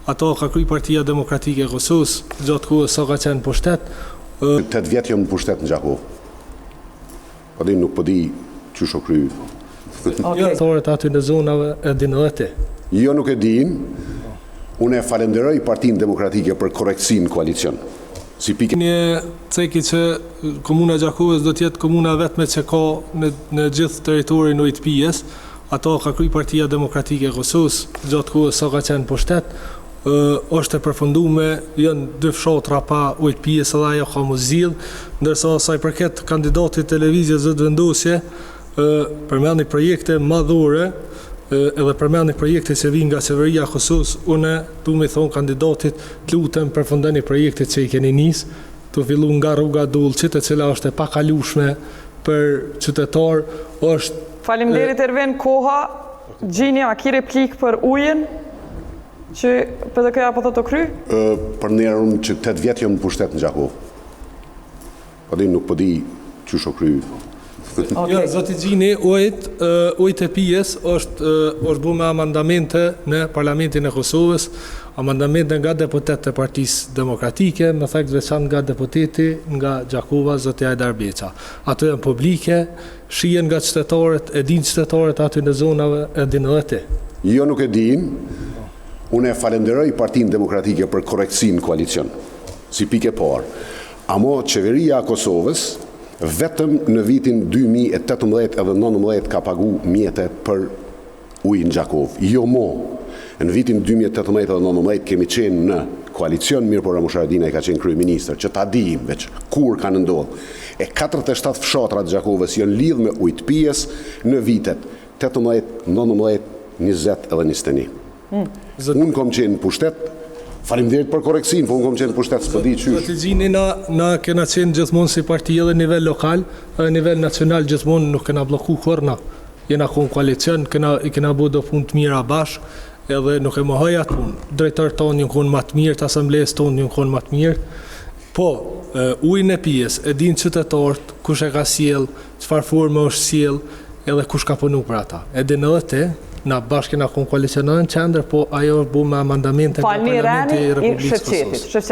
Ato ka kry Partia Demokratike e Kosovës, gjatë kohës sa ka qenë pushtet. 8 vjetë jam pushtet në Gjakov. Po di nuk po di që shë kry. Toret aty në zonave e dinë dhe ti. Jo nuk e din, unë e falenderoj Partinë Demokratike për korektësinë në koalicion. Si pikë. Një ceki që komuna Gjakovës do tjetë komuna vetme që ka në gjithë teritorin OITP-s, ato ka kry Partia Demokratike e Kosovës, gjatë kohës sa ka qenë pushtet, është e përfundume, janë 2 fshatra pa OITP-s edhe ajo ka mu zgjidh, ndërsa sa i përket kandidatit televizje zëtë vendosje, përmendni projekte madhore, edhe përmendni projekte që vinë nga qeveria e Kosovës, unë du me thonë kandidatit, të lutem përfundoni projektet që i keni nis, të fillu nga rruga Dullçit, e cila është e pakalueshme për qytetar, është... Faleminderit Ervin, koha, Gjini, a ki replik për ujin, që PDK-ja po të kry? Për njerë unë që 8 vjetë jam pushtet në Gjakov. Po di nuk po di që shë kry. Ja, zoti Gjini, OITP-s është bu me amandamente në Parlamentin e Kosovës, amandamente nga deputet të Partisë Demokratike, me thekt veçan nga deputeti nga Gjakova, zoti Hajdar Beqa. Ato janë publike, shihen nga qytetarët, e din qytetarët aty në zonave, e din edhe ti. Jo nuk e din, unë e falenderoj Partinë Demokratike për korektësinë në koalicion, si pike parë. Amo qeveria e Kosovës, vetëm në vitin 2018 edhe 2019 ka pagu mjete për ujë në Gjakov. Jo mo, në vitin 2018 edhe 2019 kemi qenë në koalicion, mirë por Ramush Haradinaj ka qenë kryeministër, që ta dijim veç kur ka ndodhur. E 47 fshatrat Gjakovës janë lidhë me OITP-s në vitet 18, 19, 20 edhe 21. Unë kom qenë pushtet. Faleminderit për korektësinë, po unë kom qenë pushtet s'po di qysh. Zoti Gjini, na kena qenë gjithmonë si parti edhe nivel lokal, edhe nivel nacional gjithmonë nuk kena bloku korna. Jena kon koalicion, i kena bu do punë të mira bashk, edhe nuk e mohoj atë punë. Drejtar tonë jënë konë më të mirë, të asamblesë tonë jënë konë më të mirë. Po, ujnë e pijes, e din qytetarët, kush e ka sjell, çfarë forme është sjell, edhe kush ka punu për ata. E din edhe ti, na bashkë na koalicionojnë në qendër, po ajo bu me amandamente nga Parlamenti i Republikës Kosovës.